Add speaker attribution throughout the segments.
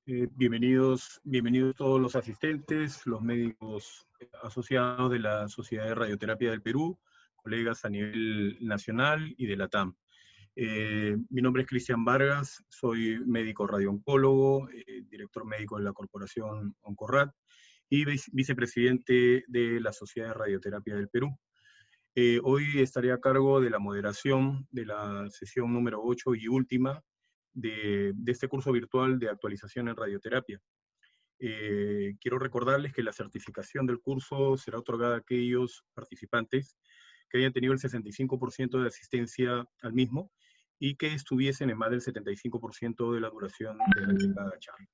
Speaker 1: Bienvenidos todos los asistentes, los médicos asociados de la Sociedad de Radioterapia del Perú, colegas a nivel nacional y de la TAM. Mi nombre es Cristian Vargas, soy médico radiooncólogo, director médico de la Corporación Oncorrad y vicepresidente de la Sociedad de Radioterapia del Perú. Hoy estaré a cargo de la moderación de la sesión número 8 y última de este curso virtual de actualización en radioterapia. Quiero recordarles que la certificación del curso será otorgada a aquellos participantes que hayan tenido el 65% de asistencia al mismo y que estuviesen en más del 75% de la duración de cada charla.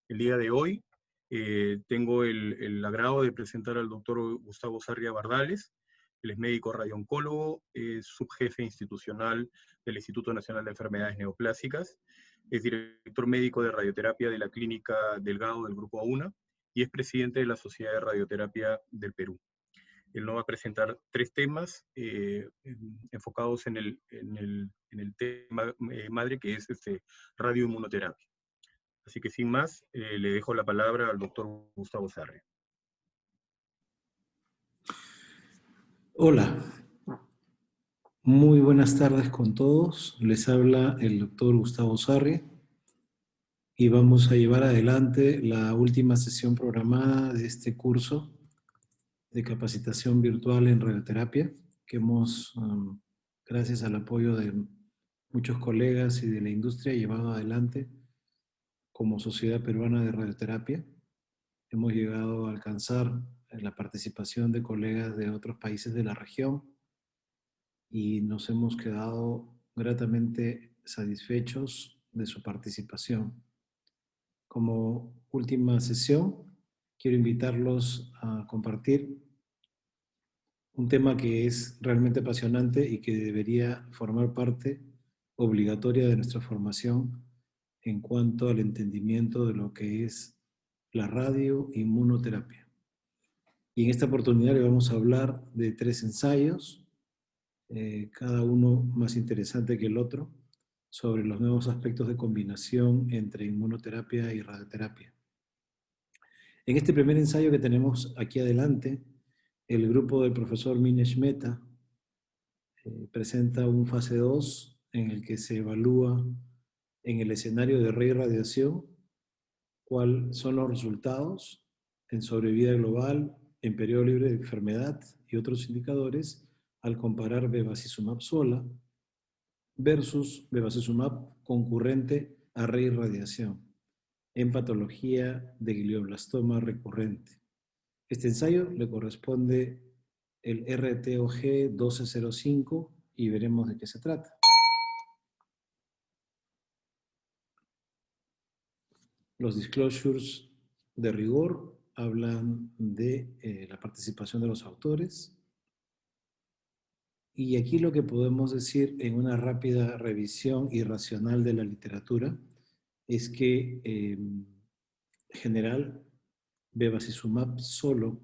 Speaker 1: El día de hoy tengo el agrado de presentar al doctor Gustavo Sarria Bardales. Él es médico radiooncólogo, es subjefe institucional del Instituto Nacional de Enfermedades Neoplásicas, es director médico de radioterapia de la Clínica Delgado del Grupo AUNA y es presidente de la Sociedad de Radioterapia del Perú. Él nos va a presentar 3 temas enfocados en el tema madre, que es radioinmunoterapia. Así que sin más, le dejo la palabra al doctor Gustavo Sarria.
Speaker 2: Hola, muy buenas tardes con todos. Les habla el doctor Gustavo Sarria y vamos a llevar adelante la última sesión programada de este curso de capacitación virtual en radioterapia que hemos, gracias al apoyo de muchos colegas y de la industria, llevado adelante como Sociedad Peruana de Radioterapia. Hemos llegado a alcanzar la participación de colegas de otros países de la región y nos hemos quedado gratamente satisfechos de su participación. Como última sesión, quiero invitarlos a compartir un tema que es realmente apasionante y que debería formar parte obligatoria de nuestra formación en cuanto al entendimiento de lo que es la radioinmunoterapia. Y en esta oportunidad le vamos a hablar de 3 ensayos, cada uno más interesante que el otro, sobre los nuevos aspectos de combinación entre inmunoterapia y radioterapia. En este primer ensayo que tenemos aquí adelante, el grupo del profesor Minesh Mehta presenta un fase 2 en el que se evalúa en el escenario de reirradiación cuáles son los resultados en sobrevida global, en periodo libre de enfermedad y otros indicadores al comparar bevacizumab sola versus bevacizumab concurrente a reirradiación en patología de glioblastoma recurrente. Este ensayo le corresponde el RTOG 1205 y veremos de qué se trata. Los disclosures de rigor hablan de la participación de los autores. Y aquí lo que podemos decir en una rápida revisión irracional de la literatura es que en general bevacizumab solo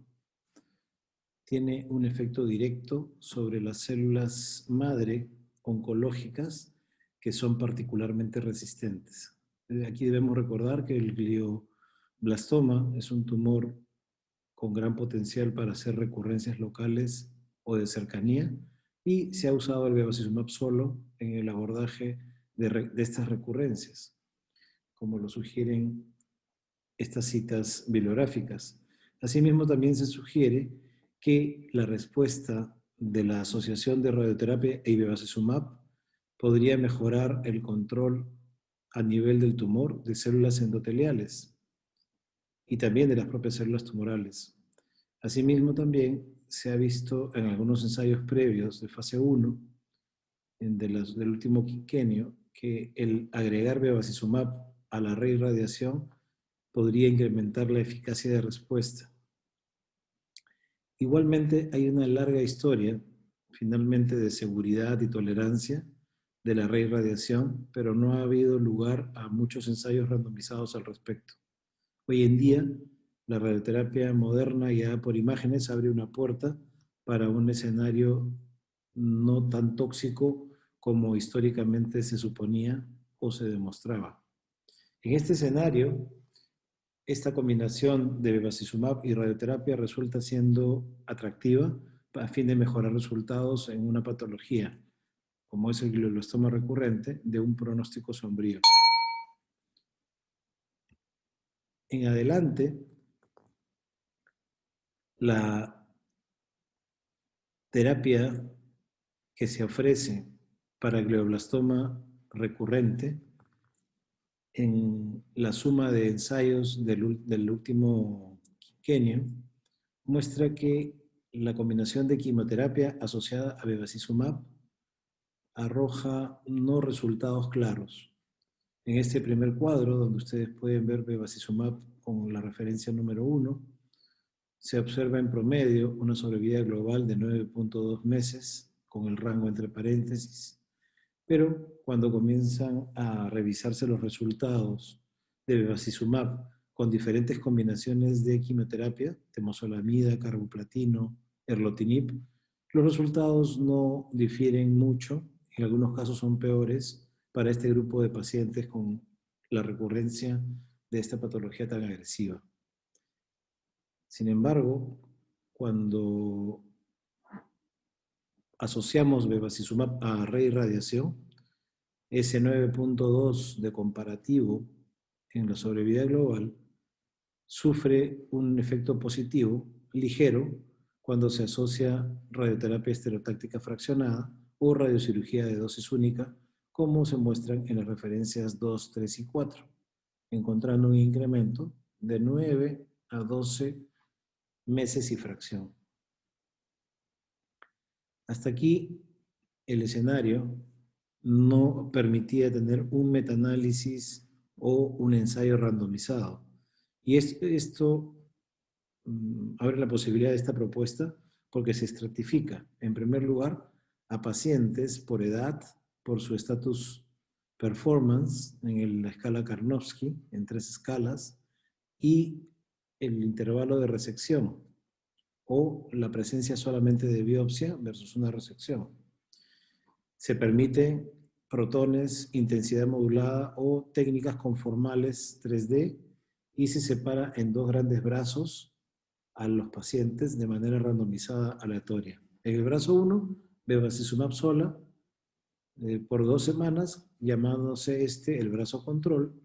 Speaker 2: tiene un efecto directo sobre las células madre oncológicas que son particularmente resistentes. Aquí debemos recordar que el glioblastoma es un tumor con gran potencial para hacer recurrencias locales o de cercanía, y se ha usado el bevacizumab solo en el abordaje de estas recurrencias, como lo sugieren estas citas bibliográficas. Asimismo, también se sugiere que la respuesta de la asociación de radioterapia y bevacizumab podría mejorar el control a nivel del tumor de células endoteliales y también de las propias células tumorales. Asimismo, también se ha visto en algunos ensayos previos de fase 1 del último quinquenio que el agregar bevacizumab a la reirradiación podría incrementar la eficacia de respuesta. Igualmente, hay una larga historia, finalmente, de seguridad y tolerancia de la reirradiación, pero no ha habido lugar a muchos ensayos randomizados al respecto. Hoy en día, la radioterapia moderna guiada por imágenes abre una puerta para un escenario no tan tóxico como históricamente se suponía o se demostraba. En este escenario, esta combinación de bevacizumab y radioterapia resulta siendo atractiva a fin de mejorar resultados en una patología, como es el glioblastoma recurrente, de un pronóstico sombrío. En adelante, la terapia que se ofrece para glioblastoma recurrente en la suma de ensayos del último quinquenio muestra que la combinación de quimioterapia asociada a bevacizumab arroja no resultados claros. En este primer cuadro, donde ustedes pueden ver bevacizumab con la referencia número 1, se observa en promedio una sobrevida global de 9.2 meses, con el rango entre paréntesis, pero cuando comienzan a revisarse los resultados de bevacizumab con diferentes combinaciones de quimioterapia, temozolomida, carboplatino, erlotinib, los resultados no difieren mucho, en algunos casos son peores para este grupo de pacientes con la recurrencia de esta patología tan agresiva. Sin embargo, cuando asociamos bevacizumab a reirradiación, ese 9.2 de comparativo en la sobrevida global sufre un efecto positivo ligero cuando se asocia radioterapia estereotáctica fraccionada o radiocirugía de dosis única, como se muestran en las referencias 2, 3 y 4, encontrando un incremento de 9 a 12 meses y fracción. Hasta aquí el escenario no permitía tener un metaanálisis o un ensayo randomizado. Y esto abre la posibilidad de esta propuesta porque se estratifica, en primer lugar, a pacientes por edad, por su estatus performance en la escala Karnofsky, en 3 escalas, y el intervalo de resección, o la presencia solamente de biopsia versus una resección. Se permiten protones, intensidad modulada o técnicas conformales 3D y se separa en 2 grandes brazos a los pacientes de manera randomizada aleatoria. En el brazo 1, bevacizumab sola por 2 semanas, llamándose el brazo control,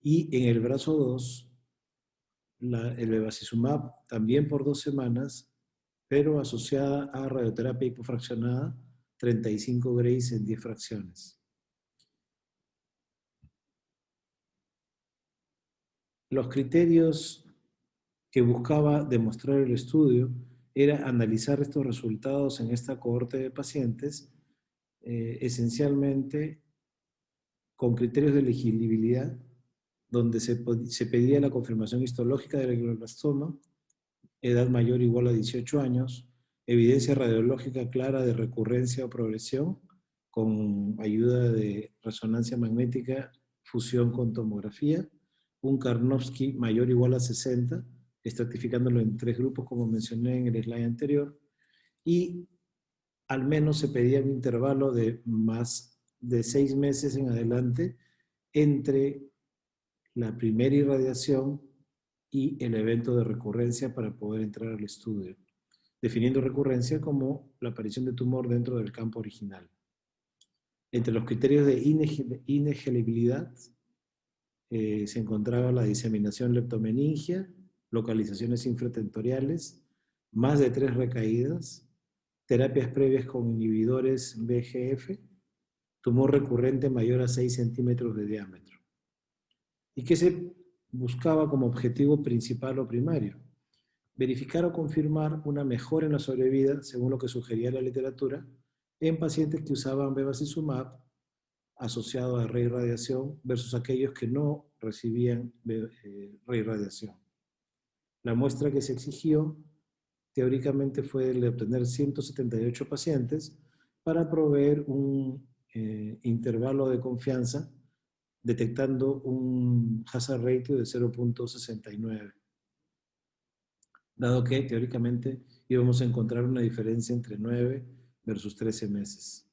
Speaker 2: y en el brazo 2, el bevacizumab también por 2 semanas, pero asociada a radioterapia hipofraccionada, 35 grays en 10 fracciones. Los criterios que buscaba demostrar el estudio era analizar estos resultados en esta cohorte de pacientes, esencialmente con criterios de elegibilidad, donde se pedía la confirmación histológica del glioblastoma, edad mayor o igual a 18 años, evidencia radiológica clara de recurrencia o progresión, con ayuda de resonancia magnética, fusión con tomografía, un Karnofsky mayor o igual a 60, estratificándolo en 3 grupos como mencioné en el slide anterior, y al menos se pedía un intervalo de más de 6 meses en adelante entre la primera irradiación y el evento de recurrencia para poder entrar al estudio, definiendo recurrencia como la aparición de tumor dentro del campo original. Entre los criterios de inelegibilidad se encontraba la diseminación leptomeningia, localizaciones infratentoriales, más de 3 recaídas, terapias previas con inhibidores VEGF, tumor recurrente mayor a 6 centímetros de diámetro. ¿Y qué se buscaba como objetivo principal o primario? Verificar o confirmar una mejora en la sobrevida, según lo que sugería la literatura, en pacientes que usaban bevacizumab asociado a reirradiación versus aquellos que no recibían reirradiación. La muestra que se exigió teóricamente fue el de obtener 178 pacientes para proveer un intervalo de confianza detectando un hazard ratio de 0.69, dado que teóricamente íbamos a encontrar una diferencia entre 9 versus 13 meses.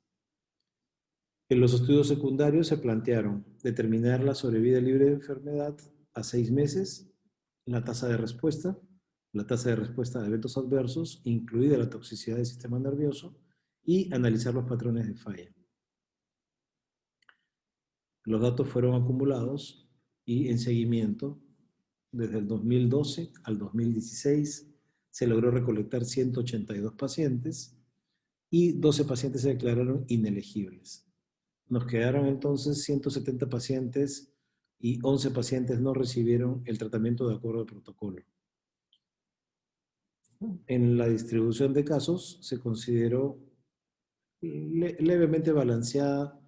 Speaker 2: En los estudios secundarios se plantearon determinar la sobrevida libre de enfermedad a 6 meses, la tasa de respuesta a eventos adversos, incluida la toxicidad del sistema nervioso, y analizar los patrones de falla. Los datos fueron acumulados y en seguimiento, desde el 2012 al 2016, se logró recolectar 182 pacientes y 12 pacientes se declararon inelegibles. Nos quedaron entonces 170 pacientes y 11 pacientes no recibieron el tratamiento de acuerdo al protocolo. En la distribución de casos se consideró levemente balanceada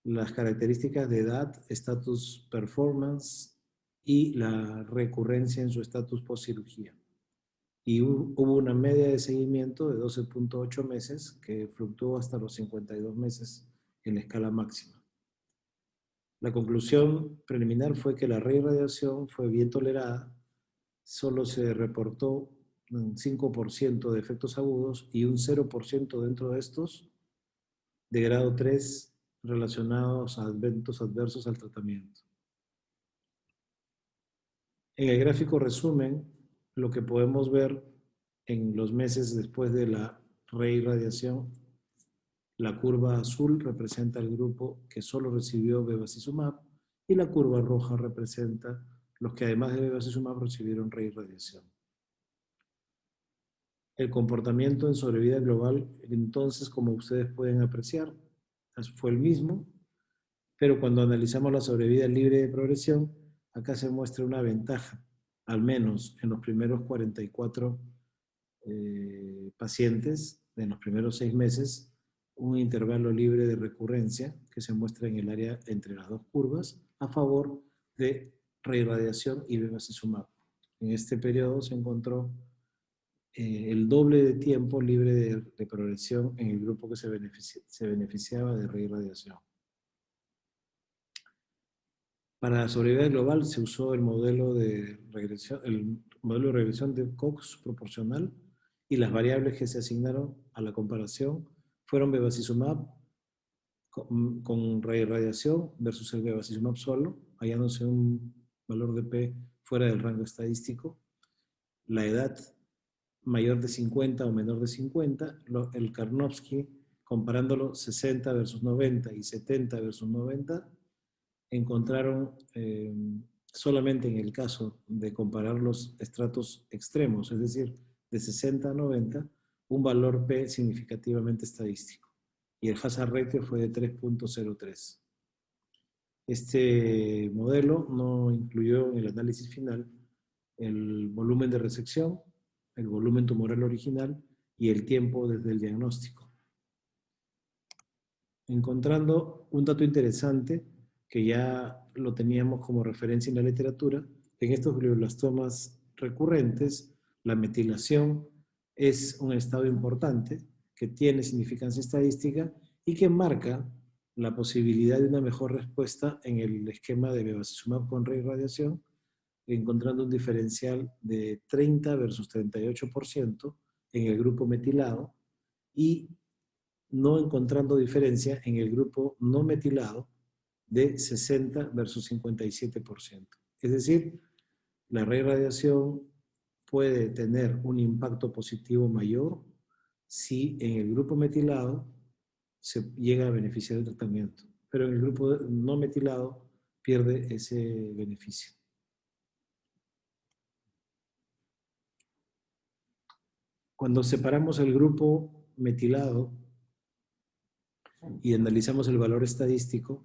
Speaker 2: las características de edad, estatus performance y la recurrencia en su estatus post-cirugía. Y hubo una media de seguimiento de 12.8 meses que fluctuó hasta los 52 meses en la escala máxima. La conclusión preliminar fue que la reirradiación fue bien tolerada, solo se reportó un 5% de efectos agudos y un 0% dentro de estos de grado 3 relacionados a eventos adversos al tratamiento. En el gráfico resumen, lo que podemos ver en los meses después de la reirradiación, la curva azul representa el grupo que solo recibió bevacizumab y la curva roja representa los que además de bevacizumab recibieron reirradiación. El comportamiento en sobrevida global, entonces, como ustedes pueden apreciar, fue el mismo, pero cuando analizamos la sobrevida libre de progresión, acá se muestra una ventaja, al menos en los primeros 44 pacientes, en los primeros 6 meses, un intervalo libre de recurrencia que se muestra en el área entre las dos curvas a favor de reirradiación y bevacizumab. En este periodo se encontró el doble de tiempo libre de progresión en el grupo que se beneficiaba de reirradiación. Para la sobrevida global se usó el modelo de regresión de Cox proporcional y las variables que se asignaron a la comparación fueron bevacizumab con reirradiación versus el bevacizumab solo, hallándose un valor de P fuera del rango estadístico, la edad mayor de 50 o menor de 50, el Karnofsky comparándolo 60 versus 90 y 70 versus 90, encontraron solamente en el caso de comparar los estratos extremos, es decir, de 60 a 90, un valor P significativamente estadístico. Y el hazard ratio fue de 3.03. Este modelo no incluyó en el análisis final el volumen de resección, el volumen tumoral original y el tiempo desde el diagnóstico. Encontrando un dato interesante que ya lo teníamos como referencia en la literatura, en estos glioblastomas recurrentes, la metilación es un estado importante que tiene significancia estadística y que marca la posibilidad de una mejor respuesta en el esquema de bevacizumab con reirradiación, encontrando un diferencial de 30 versus 38% en el grupo metilado y no encontrando diferencia en el grupo no metilado de 60 versus 57%. Es decir, la reirradiación puede tener un impacto positivo mayor si en el grupo metilado se llega a beneficiar del tratamiento, pero en el grupo no metilado pierde ese beneficio. Cuando separamos el grupo metilado y analizamos el valor estadístico,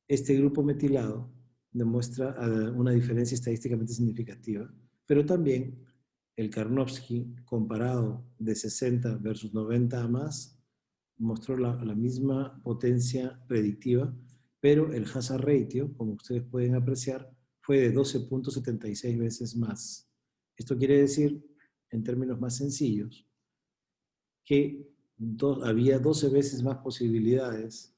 Speaker 2: este grupo metilado demuestra una diferencia estadísticamente significativa, pero también el Karnofsky comparado de 60 versus 90 a más mostró la misma potencia predictiva, pero el hazard ratio, como ustedes pueden apreciar, fue de 12.76 veces más. Esto quiere decir, en términos más sencillos, que había 12 veces más posibilidades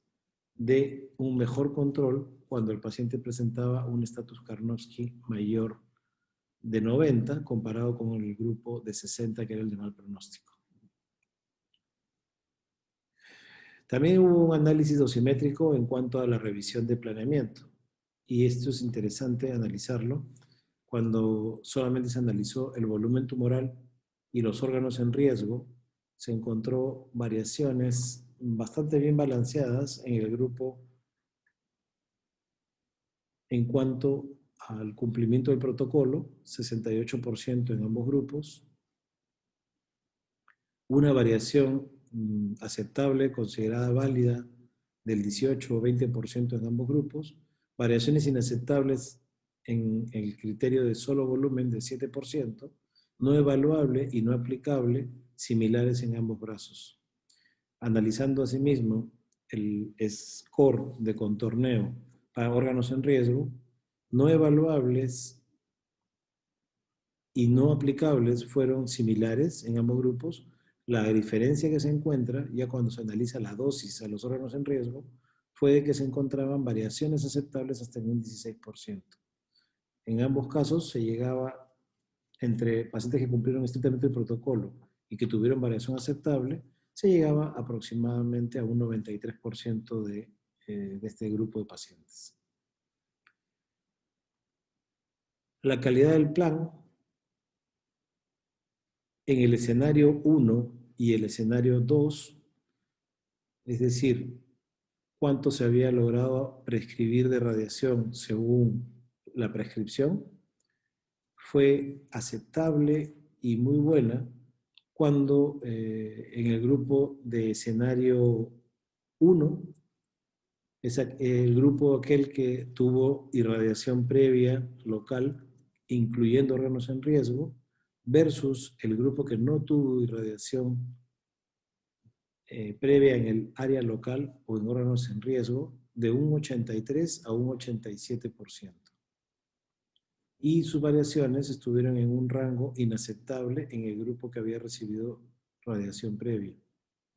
Speaker 2: de un mejor control cuando el paciente presentaba un estatus Karnofsky mayor de 90 comparado con el grupo de 60 que era el de mal pronóstico. También hubo un análisis dosimétrico en cuanto a la revisión de planeamiento y esto es interesante analizarlo cuando solamente se analizó el volumen tumoral y los órganos en riesgo, se encontró variaciones bastante bien balanceadas en el grupo en cuanto al cumplimiento del protocolo, 68% en ambos grupos, una variación aceptable, considerada válida, del 18 o 20% en ambos grupos, variaciones inaceptables en el criterio de solo volumen de 7%, no evaluable y no aplicable, similares en ambos brazos. Analizando asimismo el score de contorneo para órganos en riesgo, no evaluables y no aplicables fueron similares en ambos grupos. La diferencia que se encuentra, ya cuando se analiza la dosis a los órganos en riesgo, fue de que se encontraban variaciones aceptables hasta en un 16%. En ambos casos se llegaba, entre pacientes que cumplieron estrictamente el protocolo y que tuvieron variación aceptable, se llegaba aproximadamente a un 93% de este grupo de pacientes. La calidad del plan en el escenario 1 y el escenario 2, es decir, cuánto se había logrado prescribir de radiación según la prescripción, fue aceptable y muy buena cuando en el grupo de escenario 1, es el grupo aquel que tuvo irradiación previa local, incluyendo órganos en riesgo, versus el grupo que no tuvo irradiación previa en el área local o en órganos en riesgo, de un 83 a un 87%. Y sus variaciones estuvieron en un rango inaceptable en el grupo que había recibido radiación previa.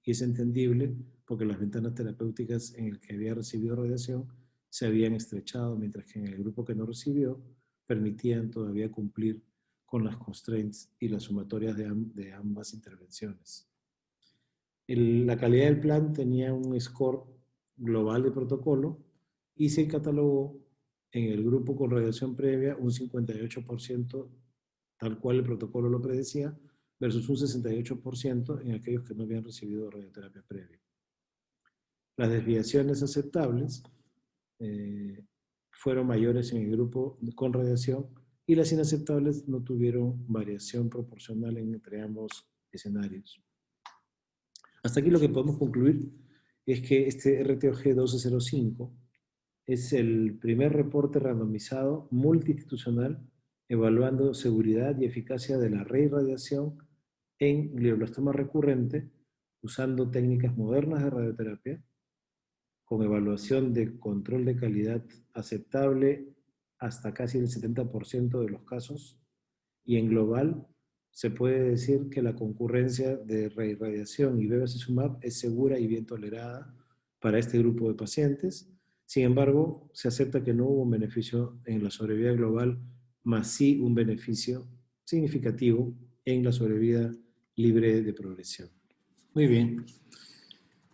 Speaker 2: Y es entendible porque las ventanas terapéuticas en el que había recibido radiación se habían estrechado, mientras que en el grupo que no recibió permitían todavía cumplir con las constraints y las sumatorias de ambas intervenciones. La calidad del plan tenía un score global de protocolo y se catalogó en el grupo con radiación previa un 58%, tal cual el protocolo lo predecía, versus un 68% en aquellos que no habían recibido radioterapia previa. Las desviaciones aceptables fueron mayores en el grupo con radiación y las inaceptables no tuvieron variación proporcional entre ambos escenarios. Hasta aquí lo que podemos concluir es que este RTOG 1205 es el primer reporte randomizado multiinstitucional evaluando seguridad y eficacia de la reirradiación en glioblastoma recurrente usando técnicas modernas de radioterapia con evaluación de control de calidad aceptable hasta casi el 70% de los casos, y en global se puede decir que la concurrencia de reirradiación y bevacizumab es segura y bien tolerada para este grupo de pacientes. Sin embargo, se acepta que no hubo un beneficio en la sobrevida global, más sí un beneficio significativo en la sobrevida libre de progresión. Muy bien.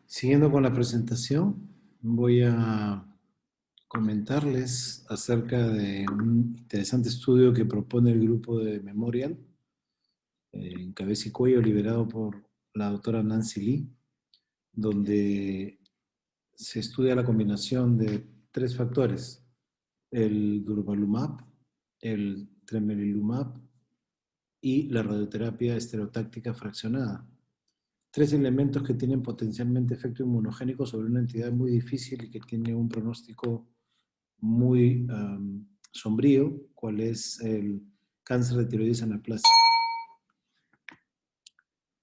Speaker 2: Siguiendo con la presentación, voy a comentarles acerca de un interesante estudio que propone el grupo de Memorial, en cabeza y cuello, liderado por la doctora Nancy Lee, donde se estudia la combinación de 3 factores: el durvalumab, el tremelimumab y la radioterapia estereotáctica fraccionada. 3 elementos que tienen potencialmente efecto inmunogénico sobre una entidad muy difícil y que tiene un pronóstico muy sombrío, cual es el cáncer de tiroides anaplásico.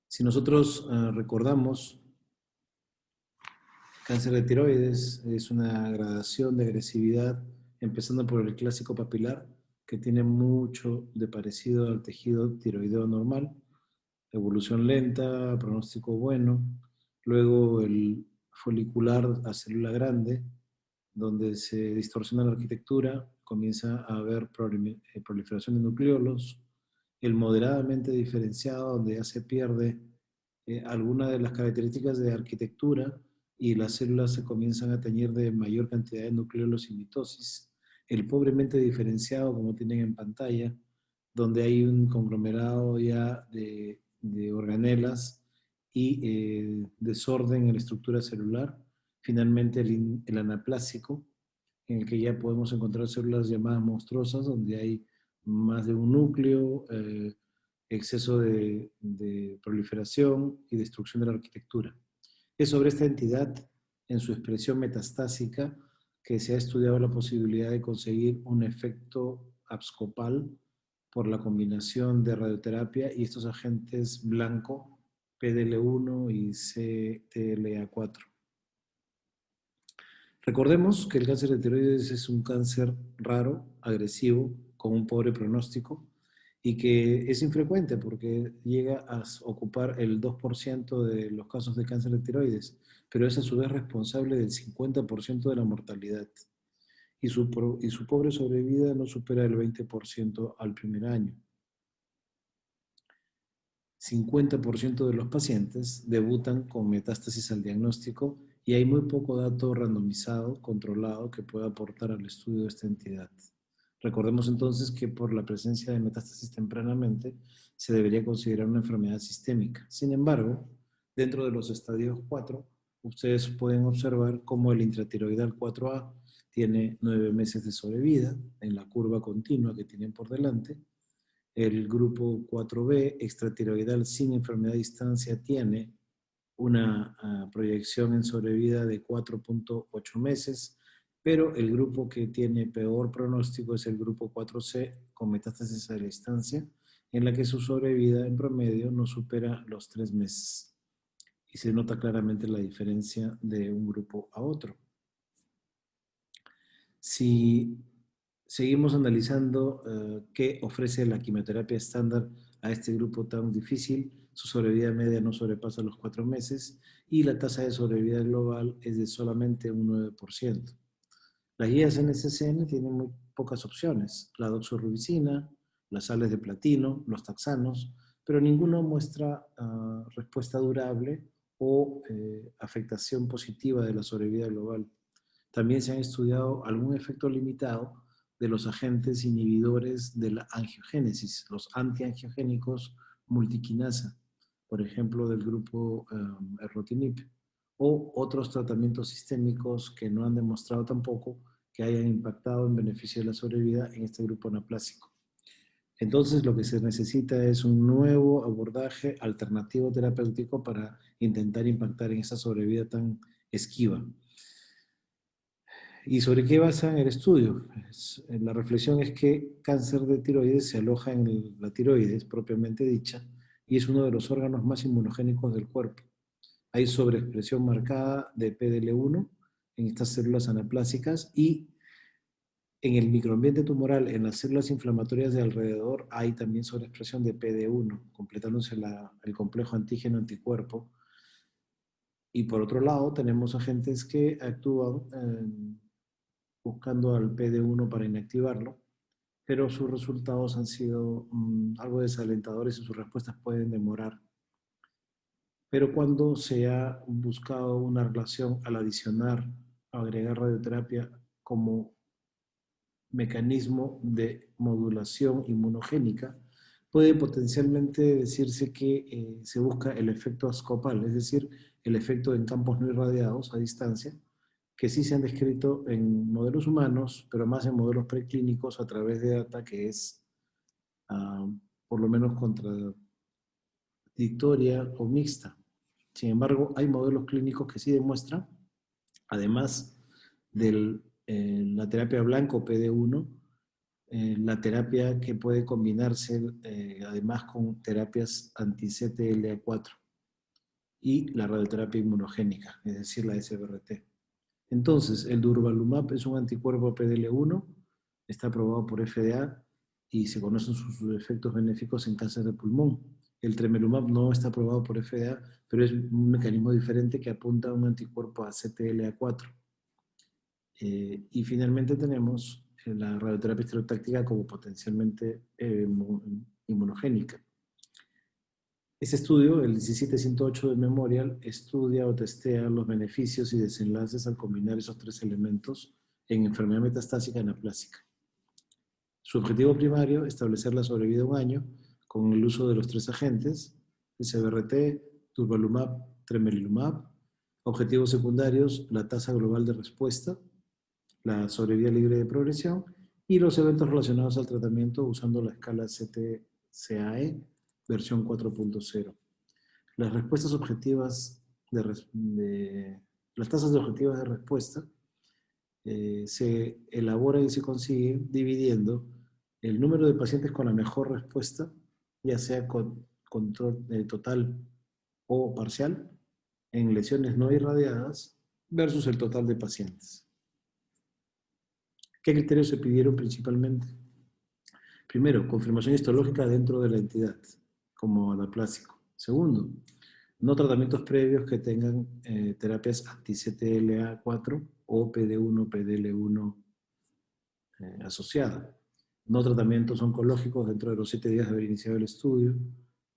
Speaker 2: Si nosotros recordamos, cáncer de tiroides es una gradación de agresividad, empezando por el clásico papilar, que tiene mucho de parecido al tejido tiroideo normal, evolución lenta, pronóstico bueno, luego el folicular a célula grande, donde se distorsiona la arquitectura, comienza a haber proliferación de nucleolos, el moderadamente diferenciado, donde ya se pierde alguna de las características de arquitectura y las células se comienzan a teñir de mayor cantidad de nucleolos y mitosis, el pobremente diferenciado, como tienen en pantalla, donde hay un conglomerado ya de organelas y desorden en la estructura celular. Finalmente, el anaplásico, en el que ya podemos encontrar células llamadas monstruosas, donde hay más de un núcleo, exceso de proliferación y destrucción de la arquitectura. Es sobre esta entidad, en su expresión metastásica, que se ha estudiado la posibilidad de conseguir un efecto abscopal por la combinación de radioterapia y estos agentes blanco, PDL1 y CTLA4. Recordemos que el cáncer de tiroides es un cáncer raro, agresivo, con un pobre pronóstico y que es infrecuente porque llega a ocupar el 2% de los casos de cáncer de tiroides, pero es a su vez responsable del 50% de la mortalidad y su pobre sobrevida no supera el 20% al primer año. 50% de los pacientes debutan con metástasis al diagnóstico y hay muy poco dato randomizado, controlado, que pueda aportar al estudio de esta entidad. Recordemos entonces que por la presencia de metástasis tempranamente se debería considerar una enfermedad sistémica. Sin embargo, dentro de los estadios 4, ustedes pueden observar cómo el intratiroidal 4A tiene 9 meses de sobrevida en la curva continua que tienen por delante. El grupo 4B, extratiroidal sin enfermedad a distancia, tiene una proyección en sobrevida de 4.8 meses, pero el grupo que tiene peor pronóstico es el grupo 4C con metástasis a la distancia, en la que su sobrevida en promedio no supera los 3 meses. Y se nota claramente la diferencia de un grupo a otro. Si seguimos analizando qué ofrece la quimioterapia estándar a este grupo tan difícil, su sobrevida media no sobrepasa los 4 meses y la tasa de sobrevida global es de solamente un 9%. Las guías NCCN tienen muy pocas opciones, la doxorubicina, las sales de platino, los taxanos, pero ninguno muestra respuesta durable o afectación positiva de la sobrevida global. También se han estudiado algún efecto limitado de los agentes inhibidores de la angiogénesis, los antiangiogénicos multiquinasa, por ejemplo, del grupo erlotinib, o otros tratamientos sistémicos que no han demostrado tampoco que hayan impactado en beneficio de la sobrevida en este grupo anaplásico. Entonces, lo que se necesita es un nuevo abordaje alternativo terapéutico para intentar impactar en esa sobrevida tan esquiva. ¿Y sobre qué basan el estudio? La reflexión es que cáncer de tiroides se aloja en la tiroides propiamente dicha y es uno de los órganos más inmunogénicos del cuerpo. Hay sobreexpresión marcada de PDL1 en estas células anaplásicas y en el microambiente tumoral, en las células inflamatorias de alrededor, hay también sobreexpresión de PD1, completándose el complejo antígeno-anticuerpo. Y por otro lado, tenemos agentes que actúan buscando al PD1 para inactivarlo, pero sus resultados han sido algo desalentadores y sus respuestas pueden demorar. Pero cuando se ha buscado una relación al adicionar, agregar radioterapia como mecanismo de modulación inmunogénica, puede potencialmente decirse que se busca el efecto abscopal, es decir, el efecto en campos no irradiados a distancia, que sí se han descrito en modelos humanos, pero más en modelos preclínicos a través de data que es por lo menos contradictoria o mixta. Sin embargo, hay modelos clínicos que sí demuestran, además de la terapia blanco PD1, la terapia que puede combinarse además con terapias anti-CTLA4 y la radioterapia inmunogénica, es decir, la SBRT. Entonces, el durvalumab es un anticuerpo PDL1, está aprobado por FDA y se conocen sus efectos benéficos en cáncer de pulmón. El tremelumab no está aprobado por FDA, pero es un mecanismo diferente que apunta a un anticuerpo a CTLA4. Y finalmente tenemos la radioterapia estereotáctica como potencialmente inmunogénica. Este estudio, el 17108 de Memorial, estudia o testea los beneficios y desenlaces al combinar esos tres elementos en enfermedad metastásica anaplásica. Su objetivo primario, establecer la sobrevida 1 año con el uso de los 3 agentes, SBRT, durvalumab, tremelimumab. Objetivos secundarios, la tasa global de respuesta, la sobrevida libre de progresión y los eventos relacionados al tratamiento usando la escala CTCAE versión 4.0. Las respuestas objetivas las tasas de objetivas de respuesta se elaboran y se consiguen dividiendo el número de pacientes con la mejor respuesta, ya sea con control total o parcial, en lesiones no irradiadas versus el total de pacientes. ¿Qué criterios se pidieron principalmente? Primero, confirmación histológica dentro de la entidad, como anaplásico. Segundo, no tratamientos previos que tengan terapias anti-CTLA4 o PD1, PDL1 asociada. No tratamientos oncológicos dentro de los 7 días de haber iniciado el estudio.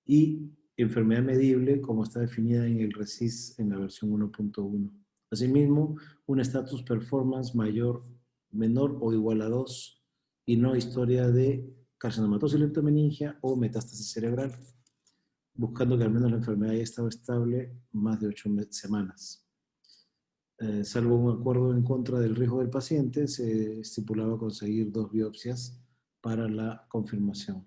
Speaker 2: Y enfermedad medible, como está definida en el RECIST en la versión 1.1. Asimismo, un status performance menor o igual a 2 y no historia de carcinomatosis leptomeningia o metástasis cerebral, buscando que al menos la enfermedad haya estado estable más de 8 semanas. Salvo un acuerdo en contra del riesgo del paciente, se estipulaba conseguir 2 biopsias para la confirmación.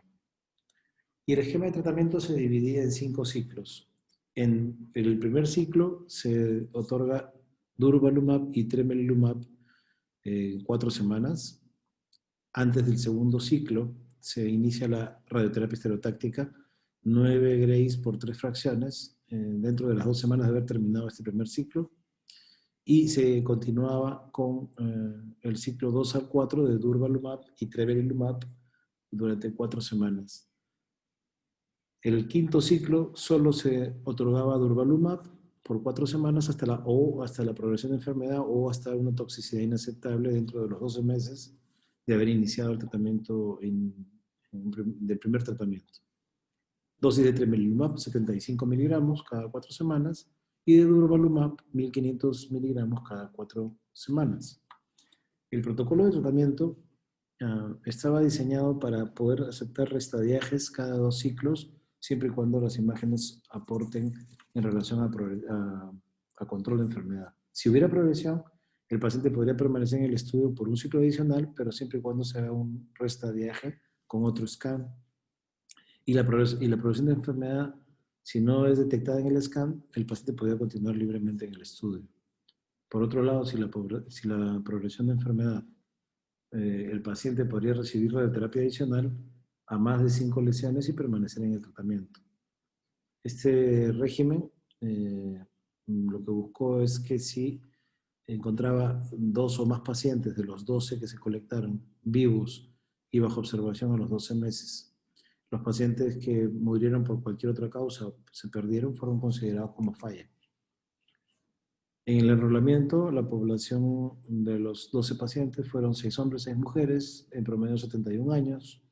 Speaker 2: Y el esquema de tratamiento se dividía en 5 ciclos. En el primer ciclo se otorga durvalumab y tremelimumab 4 semanas. Antes del segundo ciclo se inicia la radioterapia estereotáctica, 9 grays por 3 fracciones, dentro de las 2 semanas de haber terminado este primer ciclo. Y se continuaba con el ciclo 2 al 4 de durvalumab y tremelimumab durante 4 semanas. El quinto ciclo solo se otorgaba durvalumab por 4 semanas hasta la progresión de enfermedad o hasta una toxicidad inaceptable dentro de los 12 meses de haber iniciado el tratamiento del primer tratamiento. Dosis de tremelimumab, 75 miligramos cada 4 semanas y de durvalumab, 1500 miligramos cada 4 semanas. El protocolo de tratamiento estaba diseñado para poder aceptar restadiajes cada 2 ciclos, siempre y cuando las imágenes aporten en relación a control de enfermedad. Si hubiera progresión, el paciente podría permanecer en el estudio por un ciclo adicional, pero siempre y cuando se haga un restadiaje con otro scan. Y la progresión de enfermedad, si no es detectada en el scan, el paciente podría continuar libremente en el estudio. Por otro lado, si la progresión de enfermedad, el paciente podría recibir radioterapia adicional a más de 5 lesiones y permanecer en el tratamiento. Este régimen lo que buscó es que si encontraba 2 o más pacientes de los 12 que se colectaron vivos y bajo observación a los 12 meses, los pacientes que murieron por cualquier otra causa o se perdieron fueron considerados como falla. En el enrolamiento, la población de los 12 pacientes fueron 6 hombres, 6 mujeres, en promedio 71 años.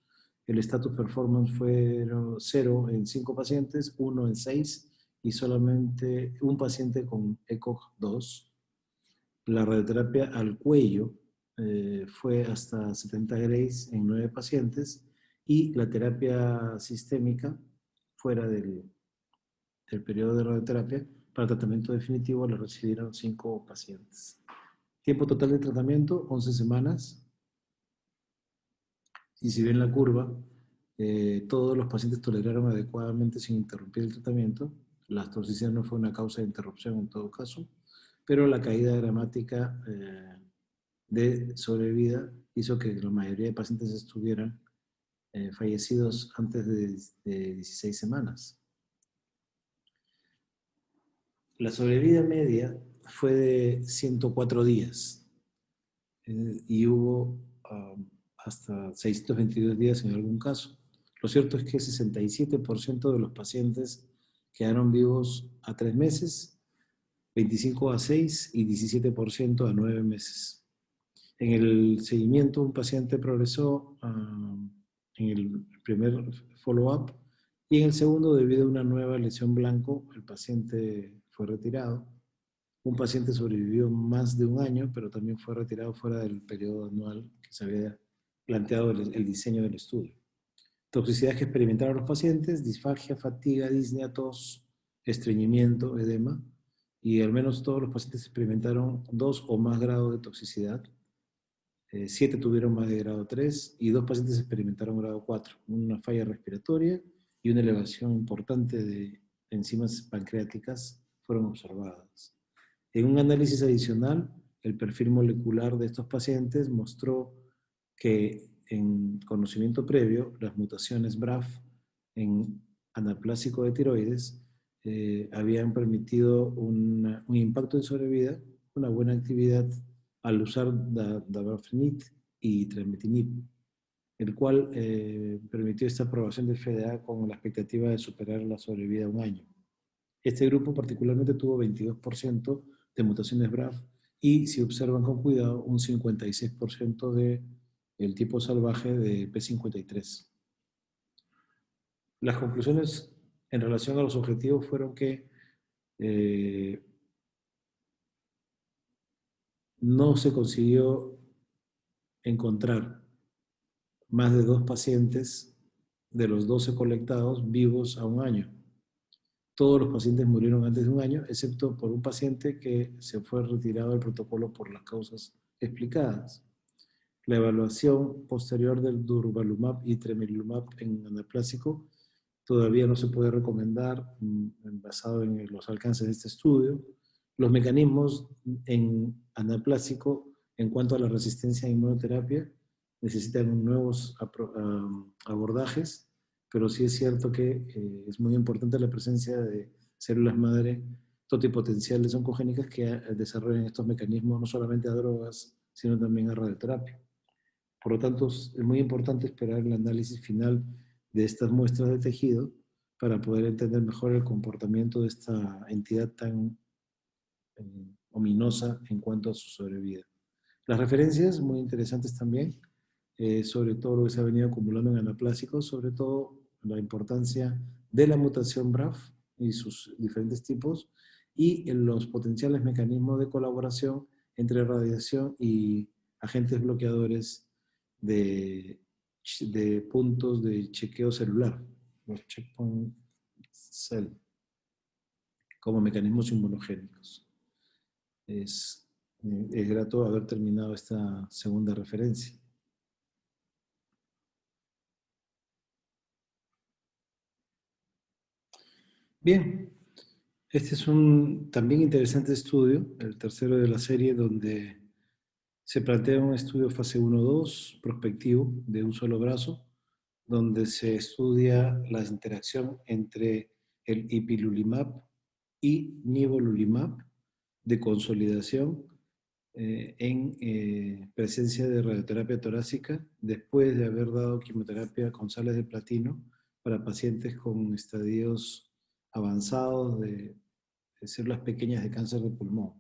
Speaker 2: El status performance fue 0 en 5 pacientes, 1 en 6 y solamente un paciente con ECOG 2. La radioterapia al cuello fue hasta 70 grays en 9 pacientes y la terapia sistémica fuera del periodo de radioterapia para tratamiento definitivo la recibieron 5 pacientes. Tiempo total de tratamiento, 11 semanas. Y si ven la curva, todos los pacientes toleraron adecuadamente sin interrumpir el tratamiento. La toxicidad no fue una causa de interrupción en todo caso, pero la caída dramática de sobrevida hizo que la mayoría de pacientes estuvieran fallecidos antes de 16 semanas. La sobrevida media fue de 104 días y hubo hasta 622 días en algún caso. Lo cierto es que 67% de los pacientes quedaron vivos a 3 meses, 25 a 6 y 17% a 9 meses. En el seguimiento, un paciente progresó en el primer follow-up y en el segundo, debido a una nueva lesión blanco, el paciente fue retirado. Un paciente sobrevivió más de un año, pero también fue retirado fuera del periodo anual que se había planteado el diseño del estudio. Toxicidades que experimentaron los pacientes: disfagia, fatiga, disnea, tos, estreñimiento, edema, y al menos todos los pacientes experimentaron 2 o más grados de toxicidad. 7 tuvieron más de grado 3 y 2 pacientes experimentaron grado 4, una falla respiratoria y una elevación importante de enzimas pancreáticas fueron observadas. En un análisis adicional, el perfil molecular de estos pacientes mostró que en conocimiento previo, las mutaciones BRAF en anaplásico de tiroides habían permitido un impacto en sobrevida, una buena actividad al usar dabrafenib y trametinib, el cual permitió esta aprobación del FDA con la expectativa de superar la sobrevida a un año. Este grupo particularmente tuvo 22% de mutaciones BRAF y, si observan con cuidado, un 56% del tipo salvaje de P53. Las conclusiones en relación a los objetivos fueron que no se consiguió encontrar más de 2 pacientes de los 12 colectados vivos a un año. Todos los pacientes murieron antes de un año, excepto por un paciente que se fue retirado del protocolo por las causas explicadas. La evaluación posterior del durvalumab y tremelimumab en anaplásico todavía no se puede recomendar basado en los alcances de este estudio. Los mecanismos en anaplásico en cuanto a la resistencia a inmunoterapia necesitan nuevos abordajes, pero sí es cierto que es muy importante la presencia de células madre totipotenciales oncogénicas que desarrollan estos mecanismos no solamente a drogas, sino también a radioterapia. Por lo tanto, es muy importante esperar el análisis final de estas muestras de tejido para poder entender mejor el comportamiento de esta entidad tan ominosa en cuanto a su sobrevida. Las referencias, muy interesantes también, sobre todo lo que se ha venido acumulando en anaplásicos, sobre todo la importancia de la mutación BRAF y sus diferentes tipos, y en los potenciales mecanismos de colaboración entre radiación y agentes bloqueadores de puntos de chequeo celular, los checkpoint cell, como mecanismos inmunogénicos. Es grato haber terminado esta segunda referencia. Bien, este es un también interesante estudio, el tercero de la serie, donde se plantea un estudio fase 1-2 prospectivo de un solo brazo, donde se estudia la interacción entre el ipilimumab y nivolumab de consolidación en presencia de radioterapia torácica después de haber dado quimioterapia con sales de platino para pacientes con estadios avanzados de células pequeñas de cáncer de pulmón.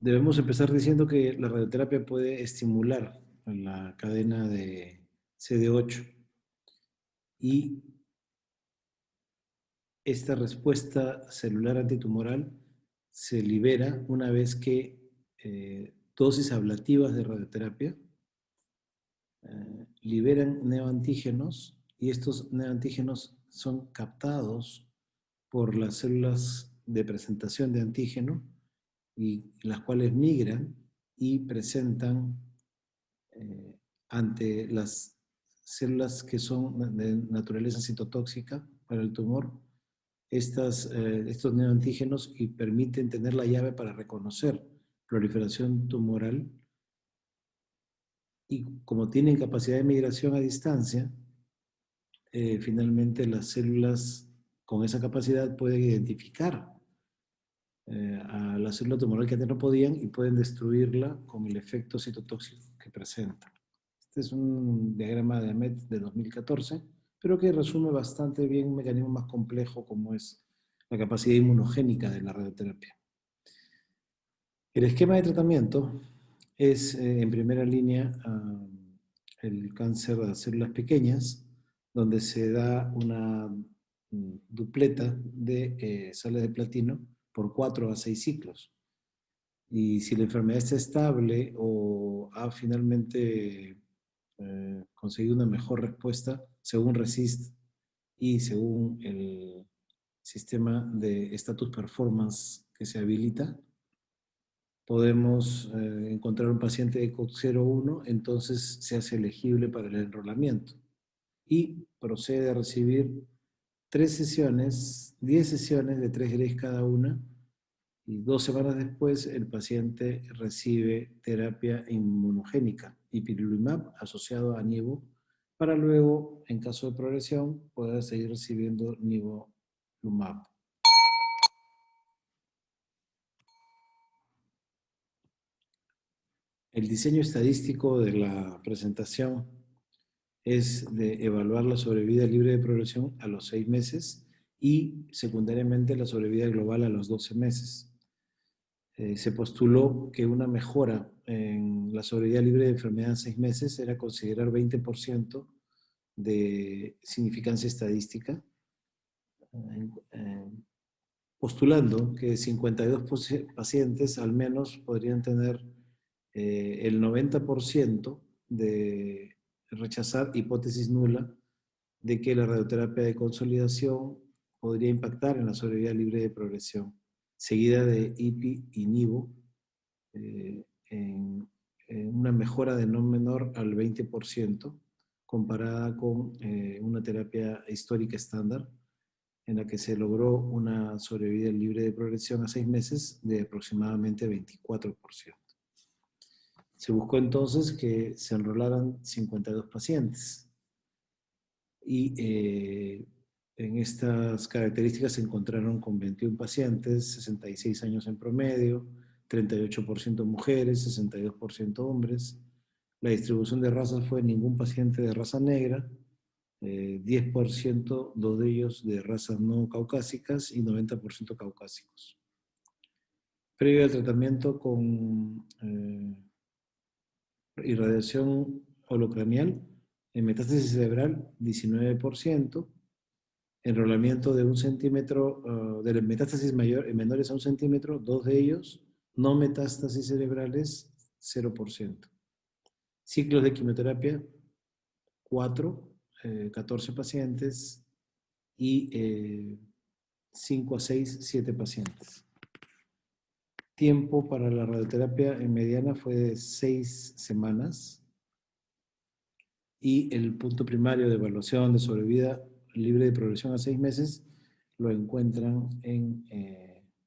Speaker 2: Debemos empezar diciendo que la radioterapia puede estimular la cadena de CD8 y esta respuesta celular antitumoral se libera una vez que dosis ablativas de radioterapia liberan neoantígenos y estos neoantígenos son captados por las células de presentación de antígeno y las cuales migran y presentan ante las células que son de naturaleza citotóxica para el tumor estos neoantígenos y permiten tener la llave para reconocer proliferación tumoral, y como tienen capacidad de migración a distancia, finalmente las células con esa capacidad pueden identificar a la célula tumoral que antes no podían y pueden destruirla con el efecto citotóxico que presenta. Este es un diagrama de AMET de 2014, pero que resume bastante bien un mecanismo más complejo como es la capacidad inmunogénica de la radioterapia. El esquema de tratamiento es, en primera línea, el cáncer de las células pequeñas, donde se da una dupleta de sales de platino por 4 a 6 ciclos. Y si la enfermedad está estable o ha finalmente conseguido una mejor respuesta según RECIST y según el sistema de status performance que se habilita, podemos encontrar un paciente de ECOG 01, entonces se hace elegible para el enrolamiento y procede a recibir 3 sesiones, 10 sesiones de 3 Grays cada una, y 2 semanas después el paciente recibe terapia inmunogénica, ipilimumab asociado a nivo, para luego, en caso de progresión, poder seguir recibiendo nivolumab. El diseño estadístico de la presentación es de evaluar la sobrevida libre de progresión a los 6 meses y secundariamente la sobrevida global a los 12 meses. Se postuló que una mejora en la sobrevida libre de enfermedad en 6 meses era considerar 20% de significancia estadística, postulando que 52 pacientes al menos podrían tener el 90% de rechazar hipótesis nula de que la radioterapia de consolidación podría impactar en la sobrevida libre de progresión, seguida de IPI y NIVO, en una mejora de no menor al 20% comparada con una terapia histórica estándar, en la que se logró una sobrevida libre de progresión a 6 meses de aproximadamente 24%. Se buscó entonces que se enrolaran 52 pacientes y en estas características se encontraron con 21 pacientes, 66 años en promedio, 38% mujeres, 62% hombres. La distribución de razas fue ningún paciente de raza negra, 10%, 2 de ellos de razas no caucásicas y 90% caucásicos. Previo al tratamiento con irradiación holocranial, en metástasis cerebral, 19%, enrolamiento de 1 centímetro, de metástasis menores a 1 centímetro, 2 de ellos, no metástasis cerebrales, 0%. Ciclos de quimioterapia, 4, 14 pacientes y 5 a 6, 7 pacientes. Tiempo para la radioterapia en mediana fue de 6 semanas y el punto primario de evaluación de sobrevida libre de progresión a 6 meses lo encuentran en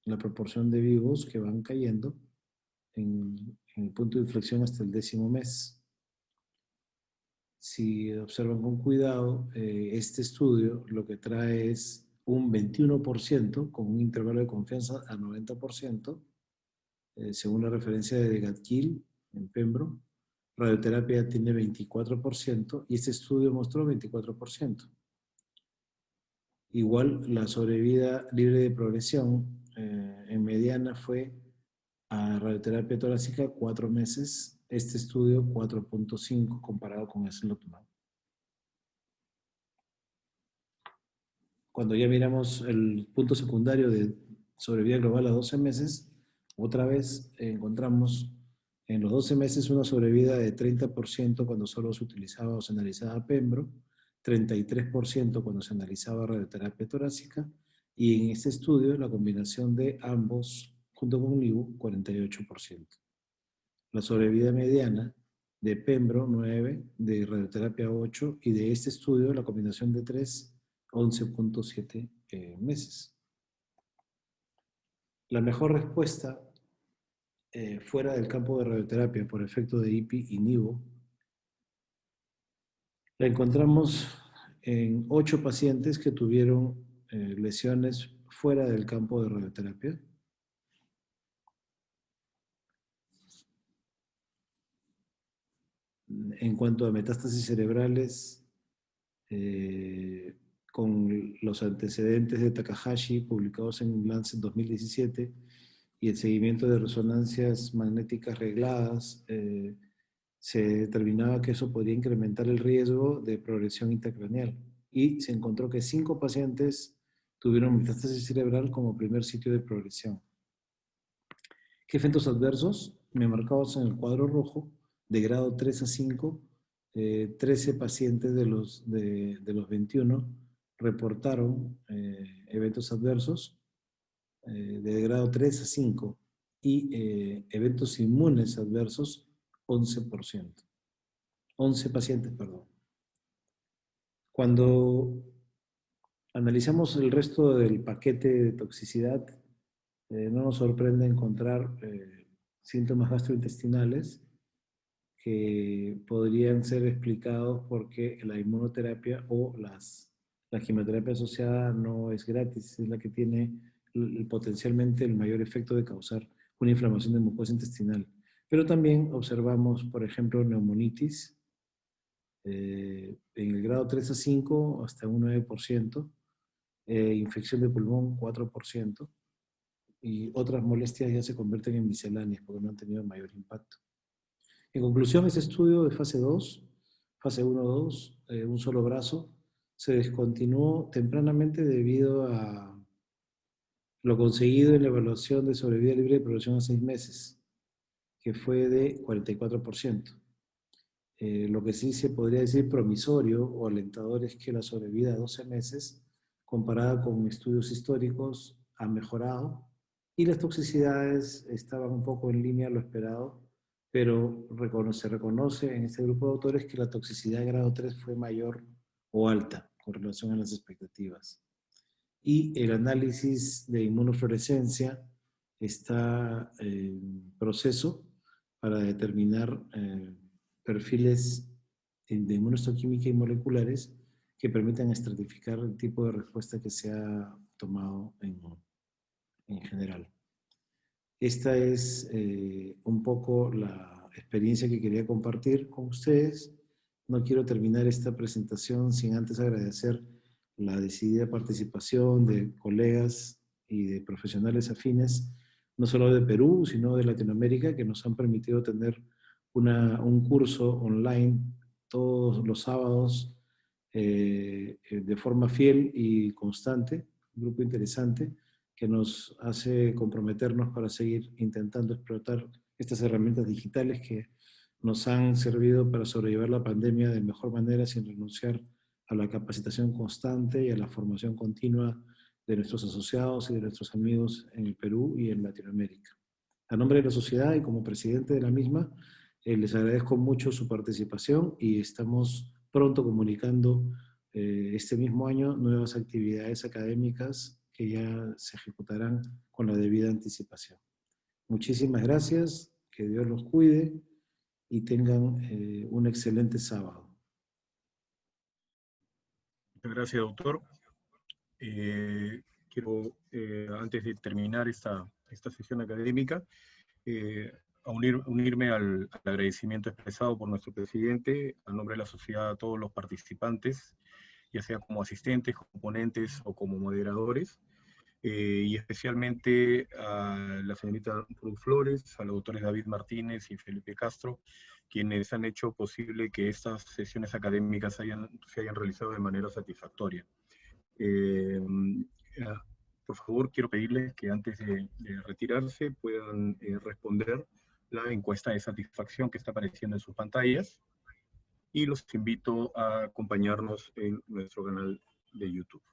Speaker 2: la proporción de vivos que van cayendo en el punto de inflexión hasta el 10º mes. Si observan con cuidado, este estudio lo que trae es un 21% con un intervalo de confianza a 90%, según la referencia de Gatkill en Pembro. Radioterapia tiene 24% y este estudio mostró 24%. Igual la sobrevida libre de progresión en mediana fue a radioterapia torácica 4 meses, este estudio 4.5 comparado con el Slotman. Cuando ya miramos el punto secundario de sobrevida global a 12 meses, otra vez encontramos en los 12 meses una sobrevida de 30% cuando solo se utilizaba o se analizaba Pembro, 33% cuando se analizaba radioterapia torácica, y en este estudio la combinación de ambos junto con NIVU, 48%. La sobrevida mediana de Pembro, 9, de radioterapia 8, y de este estudio la combinación de 3, 11.7 meses. La mejor respuesta fuera del campo de radioterapia por efecto de IPI y NIVO la encontramos en 8 pacientes que tuvieron lesiones fuera del campo de radioterapia. En cuanto a metástasis cerebrales, con los antecedentes de Takahashi publicados en Lancet 2017 y el seguimiento de resonancias magnéticas regladas, se determinaba que eso podría incrementar el riesgo de progresión intracraneal. y se encontró que 5 pacientes tuvieron metástasis cerebral como primer sitio de progresión. ¿Qué efectos adversos? Me marcados en el cuadro rojo, de grado 3 a 5, 13 pacientes de los 21 reportaron eventos adversos de grado 3 a 5 y eventos inmunes adversos 11%. 11 pacientes, perdón. Cuando analizamos el resto del paquete de toxicidad, no nos sorprende encontrar síntomas gastrointestinales que podrían ser explicados porque la inmunoterapia o la quimioterapia asociada no es gratis, es la que tiene potencialmente el mayor efecto de causar una inflamación de mucosa intestinal. Pero también observamos, por ejemplo, neumonitis en el grado 3 a 5 hasta un 9%, infección de pulmón 4%, y otras molestias ya se convierten en misceláneas porque no han tenido mayor impacto. En conclusión, ese estudio de fase 2, fase 1-2, un solo brazo, se descontinuó tempranamente debido a lo conseguido en la evaluación de sobrevida libre de progresión a 6 meses, que fue de 44%. Lo que sí se podría decir promisorio o alentador es que la sobrevida a 12 meses, comparada con estudios históricos, ha mejorado y las toxicidades estaban un poco en línea a lo esperado, pero se reconoce en este grupo de autores que la toxicidad de grado 3 fue mayor o alta con relación a las expectativas. Y el análisis de inmunofluorescencia está en proceso para determinar perfiles de inmunohistoquímica y moleculares que permitan estratificar el tipo de respuesta que se ha tomado en general. Esta es un poco la experiencia que quería compartir con ustedes. No quiero terminar esta presentación sin antes agradecer la decidida participación de colegas y de profesionales afines, no solo de Perú, sino de Latinoamérica, que nos han permitido tener un curso online todos los sábados de forma fiel y constante, un grupo interesante que nos hace comprometernos para seguir intentando explotar estas herramientas digitales que nos han servido para sobrellevar la pandemia de mejor manera sin renunciar a la capacitación constante y a la formación continua de nuestros asociados y de nuestros amigos en el Perú y en Latinoamérica. A nombre de la sociedad y como presidente de la misma, les agradezco mucho su participación y estamos pronto comunicando este mismo año nuevas actividades académicas que ya se ejecutarán con la debida anticipación. Muchísimas gracias, que Dios los cuide y tengan un excelente sábado.
Speaker 1: Muchas gracias, doctor. Quiero, antes de terminar esta sesión académica, unirme al agradecimiento expresado por nuestro presidente, a nombre de la sociedad, a todos los participantes, ya sea como asistentes, componentes o como moderadores, y especialmente a la señorita Ruth Flores, a los doctores David Martínez y Felipe Castro, quienes han hecho posible que estas sesiones académicas se hayan realizado de manera satisfactoria. Por favor, quiero pedirles que antes de retirarse puedan responder la encuesta de satisfacción que está apareciendo en sus pantallas, y los invito a acompañarnos en nuestro canal de YouTube.